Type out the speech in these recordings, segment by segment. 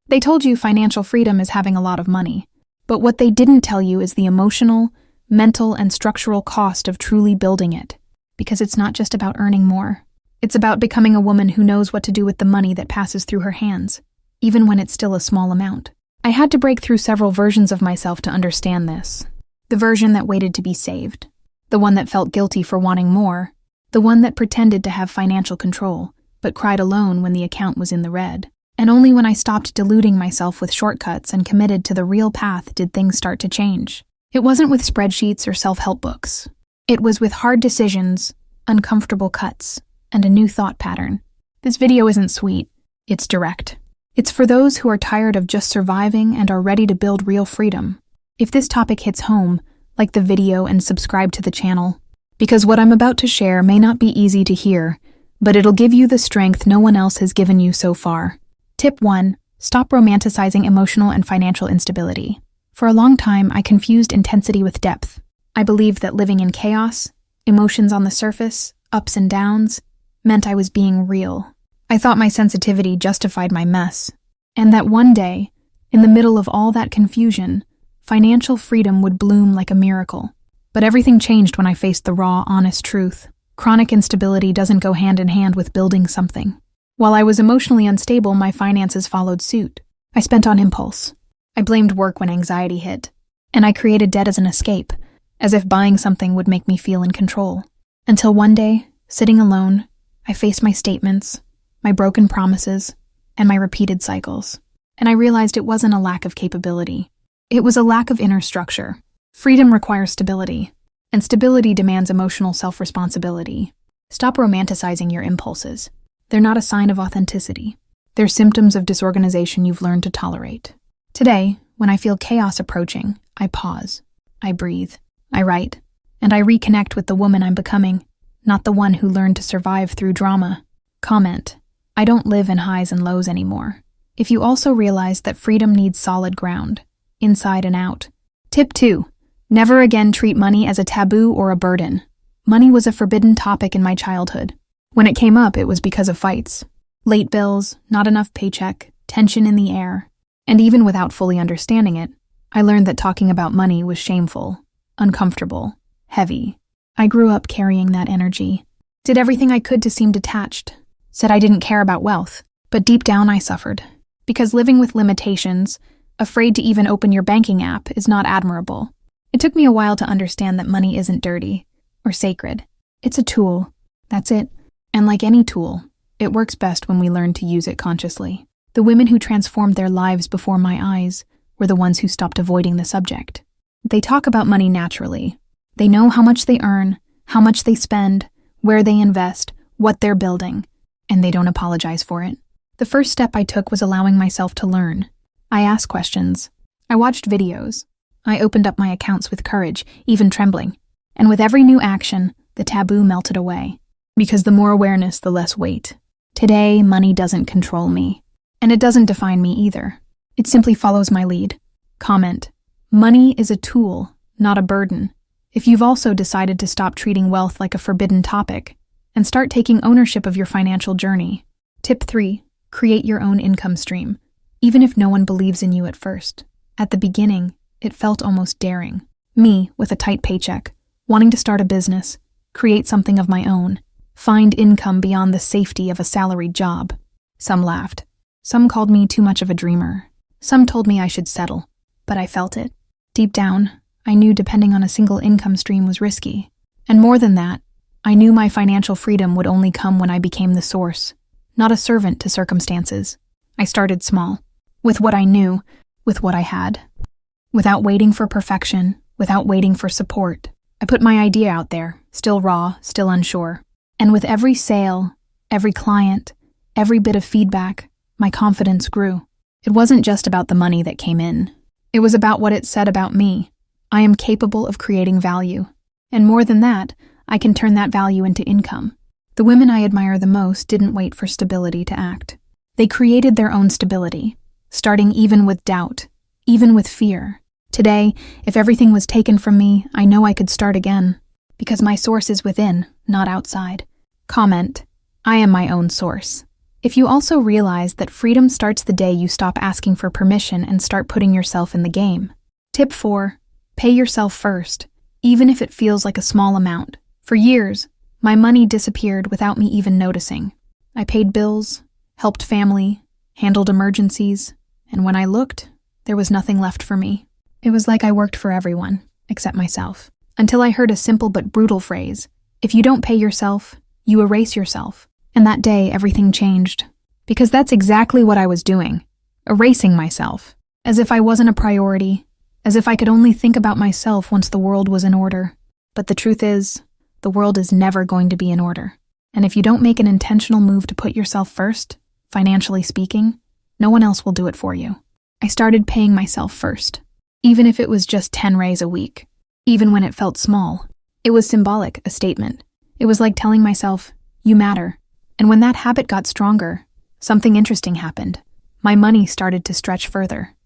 They told you financial freedom is having a lot of money, but what they didn't tell you is the emotional, mental, and structural cost of truly building it. Because it's not just about earning more. It's about becoming a woman who knows what to do with the money that passes through her hands, even when it's still a small amount. I had to break through several versions of myself to understand this. The version that waited to be saved. The one that felt guilty for wanting more. The one that pretended to have financial control, but cried alone when the account was in the red. And only when I stopped deluding myself with shortcuts and committed to the real path did things start to change. It wasn't with spreadsheets or self-help books. It was with hard decisions, uncomfortable cuts, and a new thought pattern. This video isn't sweet, it's direct. It's for those who are tired of just surviving and are ready to build real freedom. If this topic hits home, like the video and subscribe to the channel, because what I'm about to share may not be easy to hear, but it'll give you the strength no one else has given you so far. Tip 1. Stop romanticizing emotional and financial instability. For a long time, I confused intensity with depth. I believed that living in chaos, emotions on the surface, ups and downs, meant I was being real. I thought my sensitivity justified my mess, and that one day, in the middle of all that confusion, financial freedom would bloom like a miracle. But everything changed when I faced the raw, honest truth. Chronic instability doesn't go hand in hand with building something. While I was emotionally unstable, my finances followed suit. I spent on impulse. I blamed work when anxiety hit. And I created debt as an escape, as if buying something would make me feel in control. Until one day, sitting alone, I faced my statements, my broken promises, and my repeated cycles. And I realized it wasn't a lack of capability. It was a lack of inner structure. Freedom requires stability, and stability demands emotional self-responsibility. Stop romanticizing your impulses. They're not a sign of authenticity. They're symptoms of disorganization you've learned to tolerate. Today, when I feel chaos approaching, I pause. I breathe. I write. And I reconnect with the woman I'm becoming, not the one who learned to survive through drama. Comment. I don't live in highs and lows anymore. If you also realize that freedom needs solid ground, inside and out. Tip 2. Never again treat money as a taboo or a burden. Money was a forbidden topic in my childhood. When it came up, it was because of fights. Late bills, not enough paycheck, tension in the air. And even without fully understanding it, I learned that talking about money was shameful, uncomfortable, heavy. I grew up carrying that energy. Did everything I could to seem detached. Said I didn't care about wealth. But deep down I suffered. Because living with limitations, afraid to even open your banking app, is not admirable. It took me a while to understand that money isn't dirty or sacred. It's a tool. That's it. And like any tool, it works best when we learn to use it consciously. The women who transformed their lives before my eyes were the ones who stopped avoiding the subject. They talk about money naturally. They know how much they earn, how much they spend, where they invest, what they're building, and they don't apologize for it. The first step I took was allowing myself to learn. I asked questions. I watched videos. I opened up my accounts with courage, even trembling. And with every new action, the taboo melted away. Because the more awareness, the less weight. Today, money doesn't control me. And it doesn't define me either. It simply follows my lead. Comment. Money is a tool, not a burden. If you've also decided to stop treating wealth like a forbidden topic, and start taking ownership of your financial journey. Tip 3. Create your own income stream, even if no one believes in you at first. At the beginning, it felt almost daring. Me, with a tight paycheck, wanting to start a business, create something of my own, find income beyond the safety of a salaried job. Some laughed. Some called me too much of a dreamer. Some told me I should settle. But I felt it. Deep down, I knew depending on a single income stream was risky. And more than that, I knew my financial freedom would only come when I became the source, not a servant to circumstances. I started small, with what I knew, with what I had. Without waiting for perfection, without waiting for support, I put my idea out there, still raw, still unsure. And with every sale, every client, every bit of feedback, my confidence grew. It wasn't just about the money that came in. It was about what it said about me. I am capable of creating value. And more than that, I can turn that value into income. The women I admire the most didn't wait for stability to act. They created their own stability, starting even with doubt, even with fear. Today, if everything was taken from me, I know I could start again. Because my source is within, not outside. Comment. I am my own source. If you also realize that freedom starts the day you stop asking for permission and start putting yourself in the game. Tip 4. Pay yourself first, even if it feels like a small amount. For years, my money disappeared without me even noticing. I paid bills, helped family, handled emergencies, and when I looked, there was nothing left for me. It was like I worked for everyone, except myself. Until I heard a simple but brutal phrase: if you don't pay yourself, you erase yourself. And that day, everything changed. Because that's exactly what I was doing. Erasing myself. As if I wasn't a priority. As if I could only think about myself once the world was in order. But the truth is, the world is never going to be in order. And if you don't make an intentional move to put yourself first, financially speaking, no one else will do it for you. I started paying myself first. Even if it was just 10 rays a week. Even when it felt small. It was symbolic, a statement. It was like telling myself, you matter. And when that habit got stronger, something interesting happened. My money started to stretch further.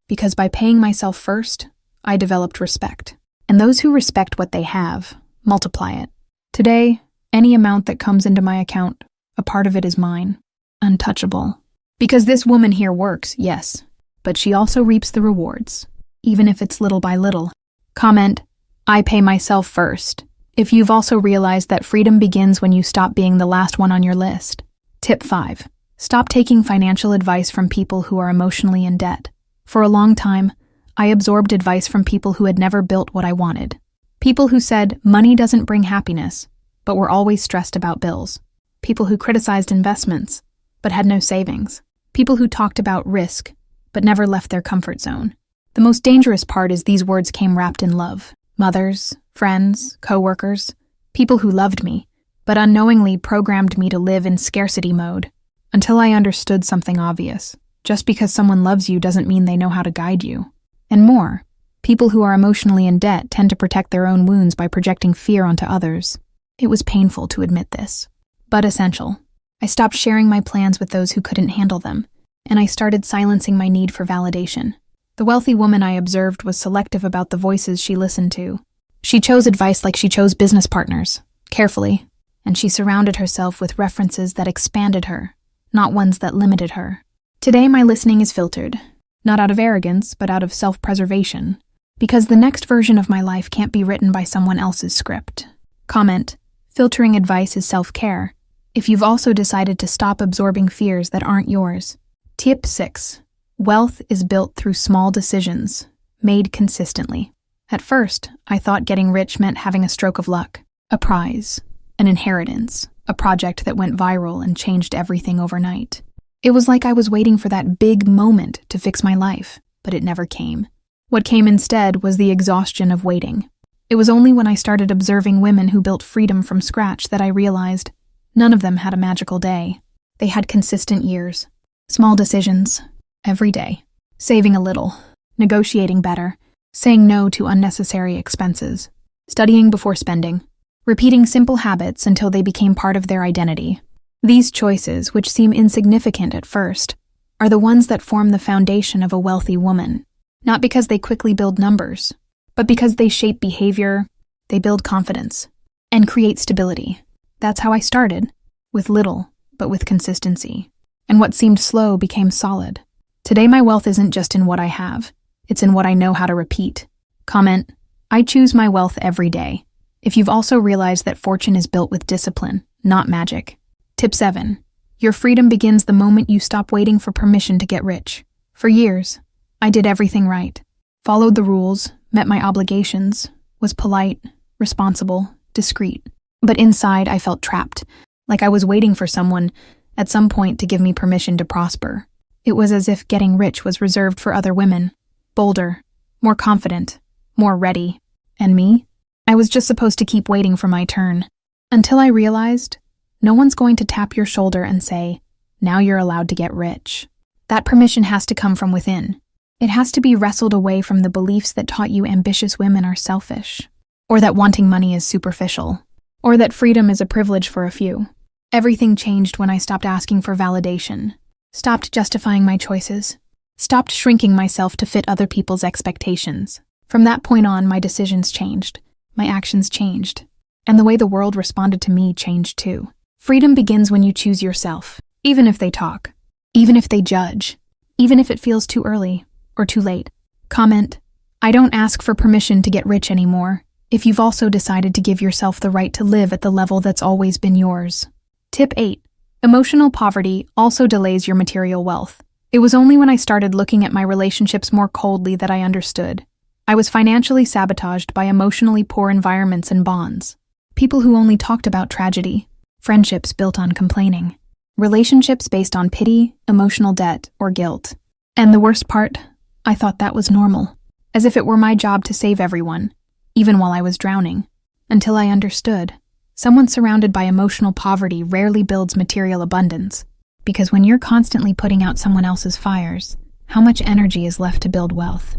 Because by paying myself first, I developed respect. And those who respect what they have, multiply it. Today, any amount that comes into my account, a part of it is mine. Untouchable. Because this woman here works, yes, but she also reaps the rewards, even if it's little by little. Comment, I pay myself first. If you've also realized that freedom begins when you stop being the last one on your list. Tip 5. Stop taking financial advice from people who are emotionally in debt. For a long time, I absorbed advice from people who had never built what I wanted. People who said money doesn't bring happiness, but were always stressed about bills. People who criticized investments, but had no savings. People who talked about risk, but never left their comfort zone. The most dangerous part is these words came wrapped in love. Mothers, friends, co-workers, people who loved me, but unknowingly programmed me to live in scarcity mode. Until I understood something obvious. Just because someone loves you doesn't mean they know how to guide you. And more, people who are emotionally in debt tend to protect their own wounds by projecting fear onto others. It was painful to admit this, but essential. I stopped sharing my plans with those who couldn't handle them, and I started silencing my need for validation. The wealthy woman I observed was selective about the voices she listened to. She chose advice like she chose business partners, carefully, and she surrounded herself with references that expanded her, not ones that limited her. Today my listening is filtered, not out of arrogance, but out of self-preservation, because the next version of my life can't be written by someone else's script. Comment, filtering advice is self-care, if you've also decided to stop absorbing fears that aren't yours. Tip 6. Wealth is built through small decisions, made consistently. At first, I thought getting rich meant having a stroke of luck, a prize, an inheritance, a project that went viral and changed everything overnight. It was like I was waiting for that big moment to fix my life, but it never came. What came instead was the exhaustion of waiting. It was only when I started observing women who built freedom from scratch that I realized none of them had a magical day. They had consistent years, small decisions, every day, saving a little, negotiating better, saying no to unnecessary expenses, studying before spending, repeating simple habits until they became part of their identity. These choices, which seem insignificant at first, are the ones that form the foundation of a wealthy woman, not because they quickly build numbers, but because they shape behavior, they build confidence, and create stability. That's how I started, with little, but with consistency. And what seemed slow became solid. Today my wealth isn't just in what I have, it's in what I know how to repeat. Comment, I choose my wealth every day. If you've also realized that fortune is built with discipline, not magic. Tip 7. Your freedom begins the moment you stop waiting for permission to get rich. For years, I did everything right. Followed the rules, met my obligations, was polite, responsible, discreet. But inside I felt trapped, like I was waiting for someone, at some point, to give me permission to prosper. It was as if getting rich was reserved for other women. Bolder, more confident, more ready. And me? I was just supposed to keep waiting for my turn. Until I realized, no one's going to tap your shoulder and say, now you're allowed to get rich. That permission has to come from within. It has to be wrestled away from the beliefs that taught you ambitious women are selfish, or that wanting money is superficial, or that freedom is a privilege for a few. Everything changed when I stopped asking for validation, stopped justifying my choices, stopped shrinking myself to fit other people's expectations. From that point on, my decisions changed, my actions changed, and the way the world responded to me changed too. Freedom begins when you choose yourself. even if they talk, even if they judge, even if it feels too early or too late. Comment, I don't ask for permission to get rich anymore if you've also decided to give yourself the right to live at the level that's always been yours. Tip 8. Emotional poverty also delays your material wealth. It was only when I started looking at my relationships more coldly that I understood. I was financially sabotaged by emotionally poor environments and bonds. People who only talked about tragedy, friendships built on complaining, relationships based on pity, emotional debt, or guilt. And the worst part, I thought that was normal, as if it were my job to save everyone, even while I was drowning. Until I understood, someone surrounded by emotional poverty rarely builds material abundance, because when you're constantly putting out someone else's fires, how much energy is left to build wealth?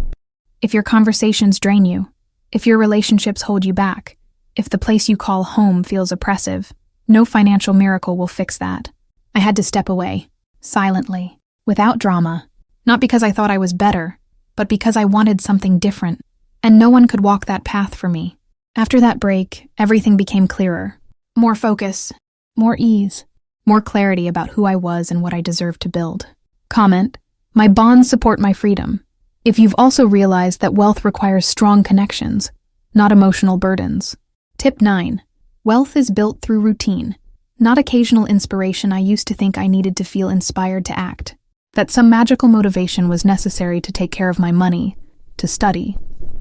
If your conversations drain you, if your relationships hold you back, if the place you call home feels oppressive, no financial miracle will fix that. I had to step away, silently, without drama, not because I thought I was better, but because I wanted something different, and no one could walk that path for me. After that break, everything became clearer. More focus, more ease, more clarity about who I was and what I deserved to build. Comment, my bonds support my freedom. If you've also realized that wealth requires strong connections, not emotional burdens. Tip 9. Wealth is built through routine, not occasional inspiration. I used to think I needed to feel inspired to act, that some magical motivation was necessary to take care of my money, to study,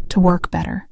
to work better.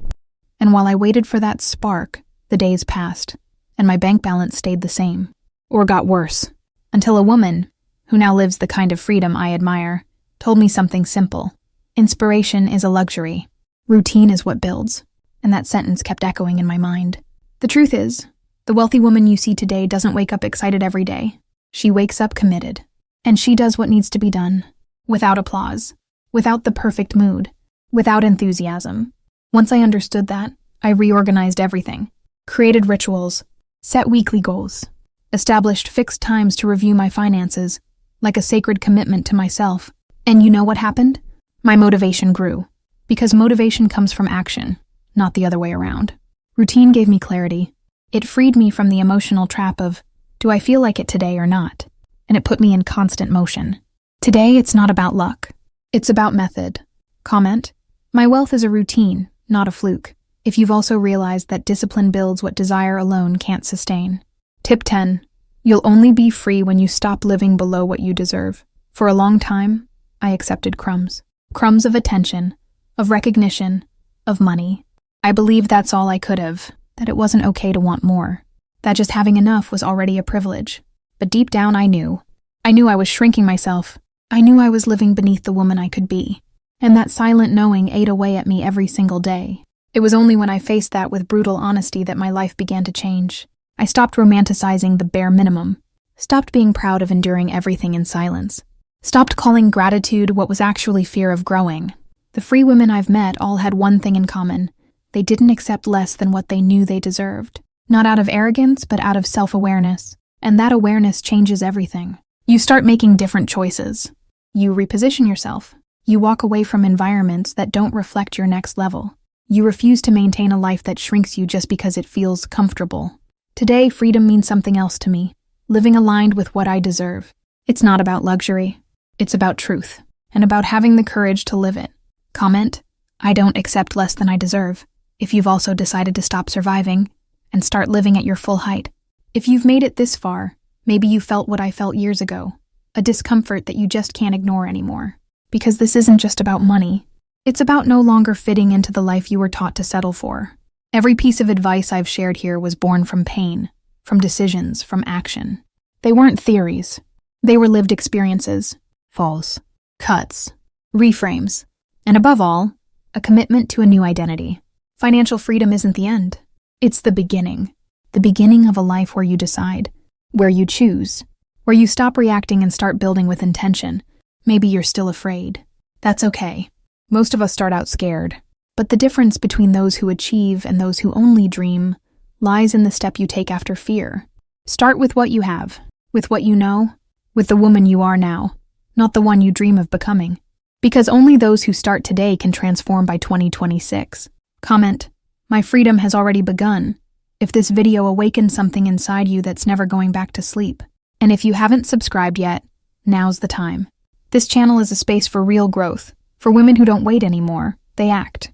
And while I waited for that spark, the days passed, and my bank balance stayed the same, or got worse, until a woman, who now lives the kind of freedom I admire, told me something simple. Inspiration is a luxury. Routine is what builds. And that sentence kept echoing in my mind. The truth is, the wealthy woman you see today doesn't wake up excited every day. She wakes up committed. And she does what needs to be done, without applause, without the perfect mood, without enthusiasm. Once I understood that, I reorganized everything, created rituals, set weekly goals, established fixed times to review my finances, like a sacred commitment to myself. And you know what happened? My motivation grew, because motivation comes from action, not the other way around. Routine gave me clarity. It freed me from the emotional trap of, do I feel like it today or not? And it put me in constant motion. Today, it's not about luck. It's about method. Comment, my wealth is a routine, not a fluke. If you've also realized that discipline builds what desire alone can't sustain. Tip 10. You'll only be free when you stop living below what you deserve. For a long time, I accepted crumbs. Crumbs of attention, of recognition, of money. I believed that's all I could have, that it wasn't okay to want more, that just having enough was already a privilege. But deep down I knew. I knew I was shrinking myself. I knew I was living beneath the woman I could be. And that silent knowing ate away at me every single day. It was only when I faced that with brutal honesty that my life began to change. I stopped romanticizing the bare minimum, stopped being proud of enduring everything in silence, stopped calling gratitude what was actually fear of growing. The free women I've met all had one thing in common. They didn't accept less than what they knew they deserved. Not out of arrogance, but out of self-awareness. And that awareness changes everything. You start making different choices. You reposition yourself. You walk away from environments that don't reflect your next level. You refuse to maintain a life that shrinks you just because it feels comfortable. Today, freedom means something else to me. Living aligned with what I deserve. It's not about luxury. It's about truth. And about having the courage to live it. Comment, I don't accept less than I deserve. If you've also decided to stop surviving and start living at your full height. If you've made it this far, maybe you felt what I felt years ago. A discomfort that you just can't ignore anymore. Because this isn't just about money. It's about no longer fitting into the life you were taught to settle for. Every piece of advice I've shared here was born from pain, from decisions, from action. They weren't theories. They were lived experiences, falls, cuts, reframes, and above all, a commitment to a new identity. Financial freedom isn't the end. It's the beginning of a life where you decide, where you choose, where you stop reacting and start building with intention. Maybe you're still afraid. That's okay. Most of us start out scared. But the difference between those who achieve and those who only dream lies in the step you take after fear. Start with what you have, with what you know, with the woman you are now, not the one you dream of becoming. Because only those who start today can transform by 2026. Comment, my freedom has already begun. If this video awakened something inside you that's never going back to sleep, And if you haven't subscribed yet, now's the time. This channel is a space for real growth, for women who don't wait anymore, they act.